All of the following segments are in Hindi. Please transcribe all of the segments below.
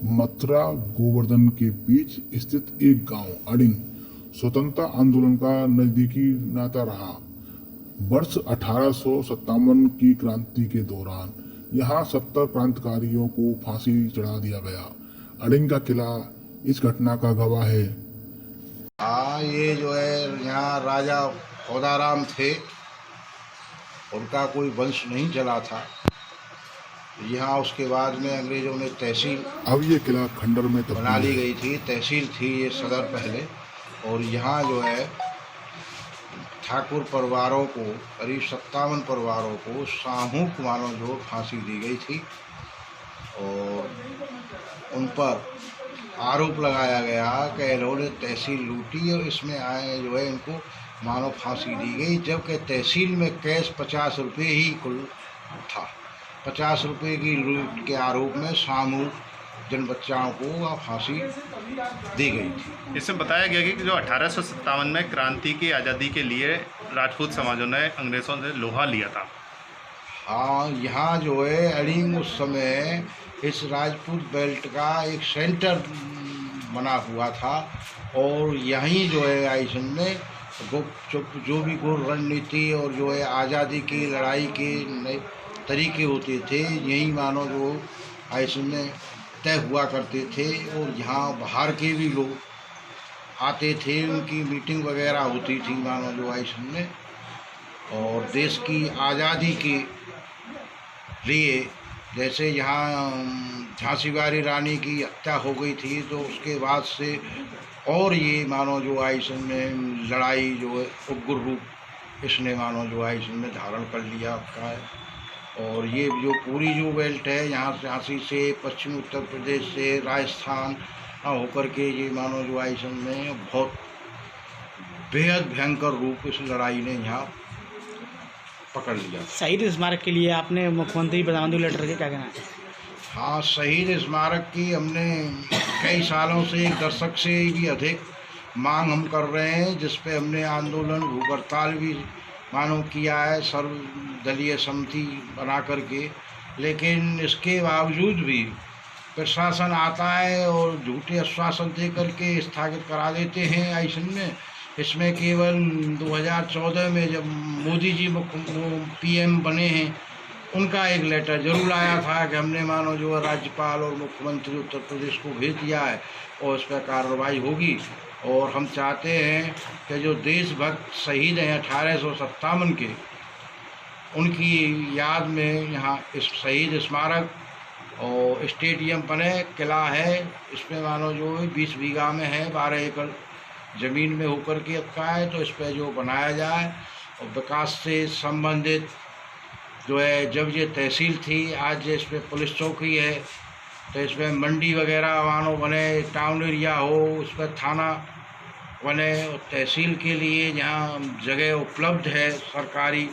मथुरा गोवर्धन के बीच स्थित एक गांव अडिंग स्वतंत्रता आंदोलन का नजदीकी नाता रहा। वर्ष 1857 की क्रांति के दौरान यहाँ 70 क्रांतिकारियों को फांसी चढ़ा दिया गया। अडिंग का किला इस घटना का गवाह है। हाँ, ये जो है यहाँ राजा खोदाराम थे, उनका कोई वंश नहीं चला था। यहाँ उसके बाद में अंग्रेजों ने तहसील अब ये किला खंडर में बना तब्दील ली है। गई थी, तहसील थी ये सदर पहले। और यहाँ जो है ठाकुर परिवारों को, करीब 57 परिवारों को सामूहिक मानो जो फांसी दी गई थी और उन पर आरोप लगाया गया कि इन्होंने तहसील लूटी और इसमें आए जो है इनको मानो फांसी दी गई, जबकि तहसील में कैश 50 रुपये ही कुल था। 50 रुपये की लूट के आरोप में सामूहिक जन बच्चाओं को फांसी दी गई थी। इसमें बताया गया कि जो 1857 में क्रांति की आज़ादी के लिए राजपूत समाजों ने अंग्रेज़ों से लोहा लिया था। हाँ, यहाँ जो है अडिंग उस समय इस राजपूत बेल्ट का एक सेंटर बना हुआ था और यहीं जो है आइसन में गुप्त जो भी गुर रणनीति और जो है आज़ादी की लड़ाई के नए तरीके होते थे, यही मानो जो आइसन में तय हुआ करते थे। और यहाँ बाहर के भी लोग आते थे, उनकी मीटिंग वगैरह होती थी मानो जो आइसन में। और देश की आज़ादी के लिए जैसे यहाँ झांसी वाली रानी की हत्या हो गई थी, तो उसके बाद से और ये मानो जो आइसन में लड़ाई जो है उग्र रूप इसने मानो जो आइसन में धारण कर लिया का है। और ये जो पूरी जो बेल्ट है यहाँ से झांसी से पश्चिमी उत्तर प्रदेश से राजस्थान होकर के ये मानो जो आइसन में बहुत बेहद भयंकर रूप इस लड़ाई ने यहाँ पकड़ लिया। शहीद स्मारक के लिए आपने मुख्यमंत्री प्रधानमंत्री लेटर के क्या कहना है? हाँ, शहीद स्मारक की हमने कई सालों से, एक दशक से भी अधिक मांग हम कर रहे हैं, जिस पे हमने आंदोलन भूख हड़ताल भी मानो किया है सर्वदलीय समिति बना करके। लेकिन इसके बावजूद भी प्रशासन आता है और झूठे आश्वासन दे करके स्थगित करा देते हैं आइसन में। इसमें केवल 2014 में जब मोदी जी पीएम बने हैं, उनका एक लेटर जरूर आया था कि हमने मानो जो है राज्यपाल और मुख्यमंत्री उत्तर प्रदेश को भेज दिया है और इस पर कार्रवाई होगी। और हम चाहते हैं कि जो देशभक्त शहीद हैं 1857 के, उनकी याद में यहाँ इस शहीद स्मारक और स्टेडियम बने, किला है, इसमें मानो जो 20 बीघा में है, 12 एकड़ ज़मीन में होकर के रखा है, तो इस पर जो बनाया जाए। और विकास से संबंधित जो है, जब ये तहसील थी, आज इसमें पुलिस चौकी है, तो इसमें मंडी वगैरह मानो बने, टाउन एरिया हो, उस पर थाना बने। और तहसील के लिए जहाँ जगह उपलब्ध है सरकारी,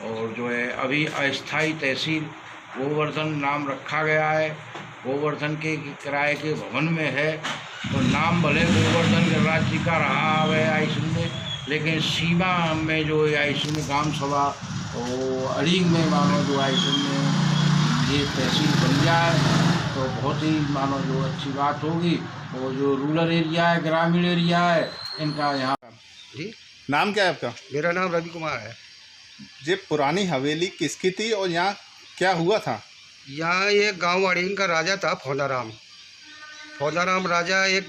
और जो है अभी अस्थाई तहसील गोवर्धन नाम रखा गया है, गोवर्धन के किराए के भवन में है। तो नाम भले गोवर्धन राज्य का रहा है आइसन में, लेकिन सीमा में जो है आइसन में ग्राम सभा और अडिंग में मानो जो आइसन में ये तहसील बन जाए तो बहुत ही मानो जो अच्छी बात होगी। और जो रूरल एरिया है, ग्रामीण एरिया है, इनका यहाँ। जी, नाम क्या है आपका? मेरा नाम रवि कुमार है। ये पुरानी हवेली किसकी थी और यहाँ क्या हुआ था? यहाँ एक गांव अडिंग का राजा था फौदाराम। फौदाराम राजा एक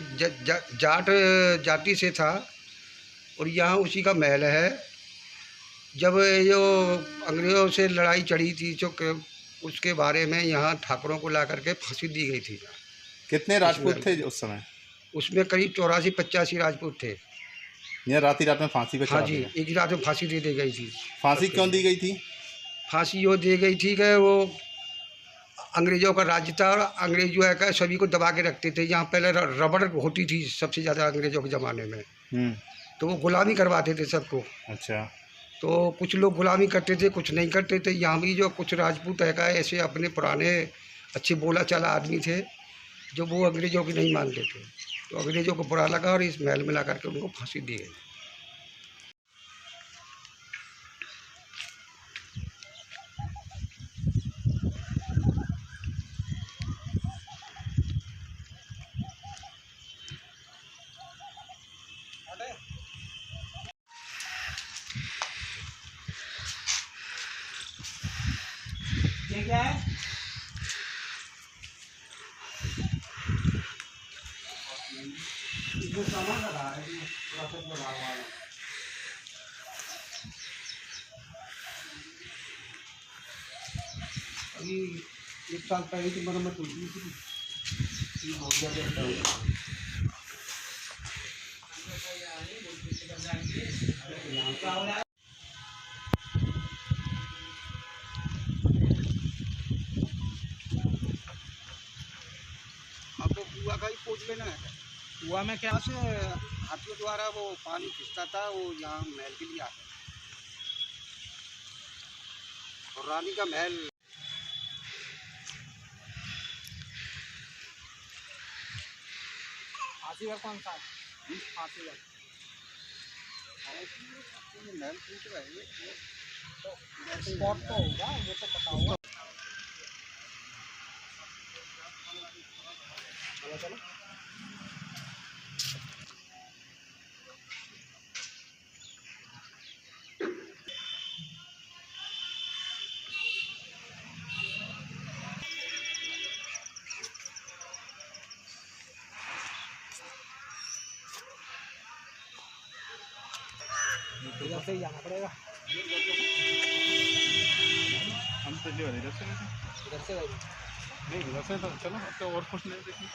जाट जाति से था और यहाँ उसी का महल है। जब जो अंग्रेज़ों से लड़ाई चढ़ी थी, जो उसके बारे में यहाँ ठाकुरों को ला करके फांसी दी गई थी। कितने राजपूत थे उस समय? उसमें करीब 84-85 राजपूत थे। यह रात में फांसी पे हाँ चढ़ा जी, दिया। एक ही रात में फांसी दे दी गई थी। फांसी क्यों दी गई थी? फांसी वो दी गई थी कि वो अंग्रेज़ों का राज्य था और अंग्रेज जो है कि सभी को दबा के रखते थे। यहाँ पहले रबड़ होती थी सबसे ज़्यादा अंग्रेज़ों के ज़माने में, तो वो गुलामी करवाते थे सबको। अच्छा। तो कुछ लोग गुलामी करते थे, कुछ नहीं करते थे। यहाँ भी जो कुछ राजपूत है का ऐसे अपने पुराने अच्छे बोला चाला आदमी थे, जो वो अंग्रेज़ों की नहीं मानते थे। तो अंग्रेज़ों को बुरा लगा और इस महल में ला करके उनको फांसी दी गई। क्या है? अभी 1 साल पहले की मरम्मत हुई थी। ये बहुत ज़्यादा है। अब तो कुआ का ही खोज लेना है। कुआ में क्या? यहाँ से हाथियों द्वारा वो पानी खिंचता था, वो यहाँ महल के लिए आता है। और रानी का महल हाथीगढ़ कौन सा है? हाथीगढ़ महल पूछ रहे हैं। स्पॉट तो होगा, वो तो पता होगा। चलो चलो। इधर से ही जाना पड़ेगा। हम तो जो इधर से इधर से नहीं, इधर से तो चलो, अब तो और कुछ नहीं देखिए।